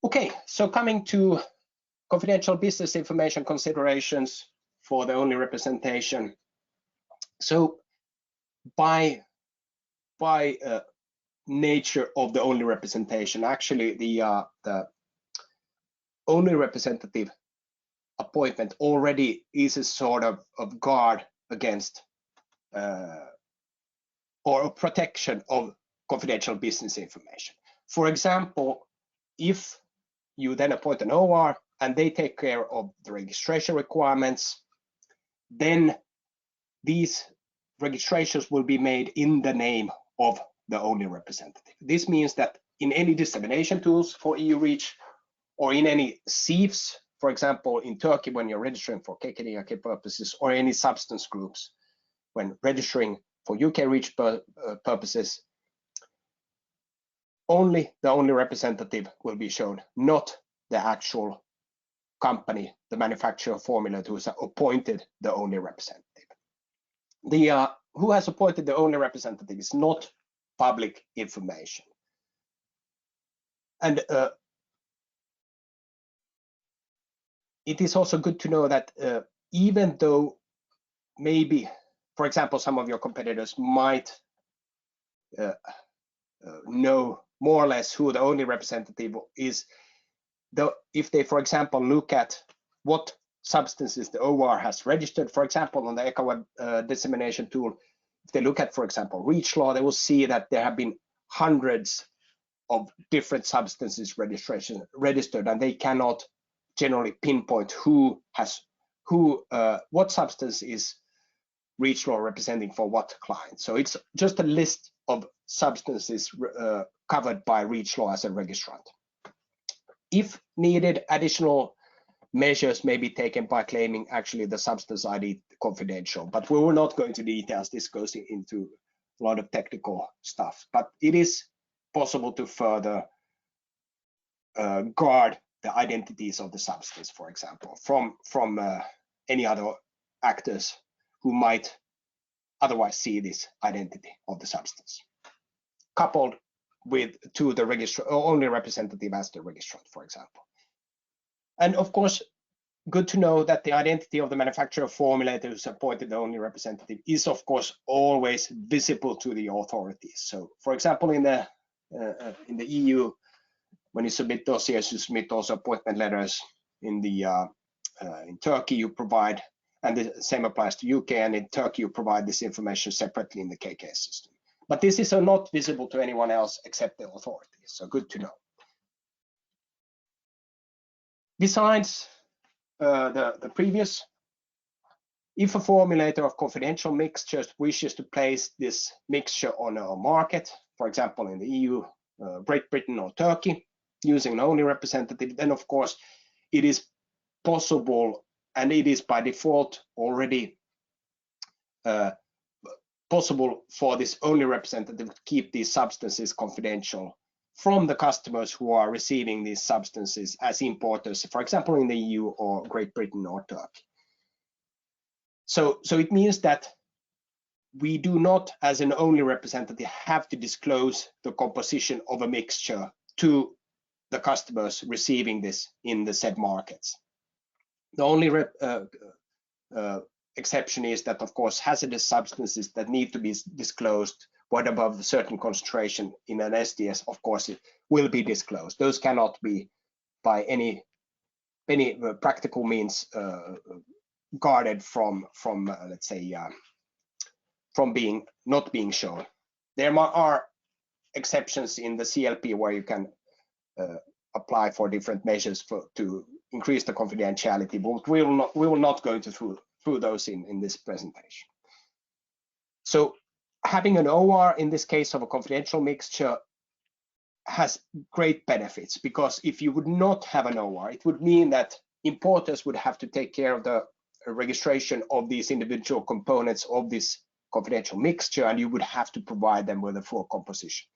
Okay, so coming to confidential business information considerations for the only representation. So by nature of the only representation, actually the only representative appointment already is a sort of guard against or a protection of confidential business information. For example, if you then appoint an OR and they take care of the registration requirements, then these registrations will be made in the name of the only representative. This means that in any dissemination tools for EU REACH or in any CEFs, for example, in Turkey when you're registering for KKDIK purposes, or any substance groups when registering for UK REACH purposes, only the only representative will be shown, not the actual company, the manufacturer formula who has appointed the only representative. The who has appointed the only representative is not public information. And it is also good to know that even though maybe, for example, some of your competitors might know more or less who the only representative is, though, if they, for example, look at what substances the OR has registered, for example, on the ECHA dissemination tool, if they look at, for example, REACHLaw, they will see that there have been hundreds of different substances registered, and they cannot generally pinpoint what substance is REACHLaw representing for what client. So it's just a list of substances covered by REACHLaw as a registrant. If needed, additional measures may be taken by claiming actually the substance ID confidential, but we will not go into details. This goes into a lot of technical stuff, but it is possible to further guard the identities of the substance, for example, from any other actors who might otherwise see this identity of the substance, coupled with to the only representative as the registrant, for example. And of course, good to know that the identity of the manufacturer formulator who's appointed the only representative is of course always visible to the authorities. So for example, in the EU, when you submit dossiers, you submit also appointment letters. In Turkey, you provide, and the same applies to UK, and in Turkey you provide this information separately in the KK system. But this is not visible to anyone else except the authorities, so good to know. Besides the previous, if a formulator of confidential mixtures wishes to place this mixture on a market, for example in the EU, Great Britain or Turkey, using an only representative, then of course it is possible, and it is by default already possible for this only representative to keep these substances confidential from the customers who are receiving these substances as importers, for example, in the EU or Great Britain or Turkey. So it means that we do not, as an only representative, have to disclose the composition of a mixture to the customers receiving this in the said markets. The only exception is that, of course, hazardous substances that need to be disclosed, what above a certain concentration in an SDS, of course, it will be disclosed. Those cannot be by any practical means guarded from let's say, from not being shown. There are exceptions in the CLP where you can apply for different measures to increase the confidentiality, but we will not go through those in this presentation. So having an OR in this case of a confidential mixture has great benefits, because if you would not have an OR, it would mean that importers would have to take care of the registration of these individual components of this confidential mixture, and you would have to provide them with a full composition.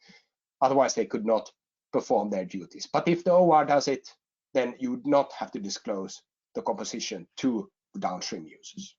Otherwise, they could not perform their duties. But if the OR does it, then you would not have to disclose the composition to downstream users.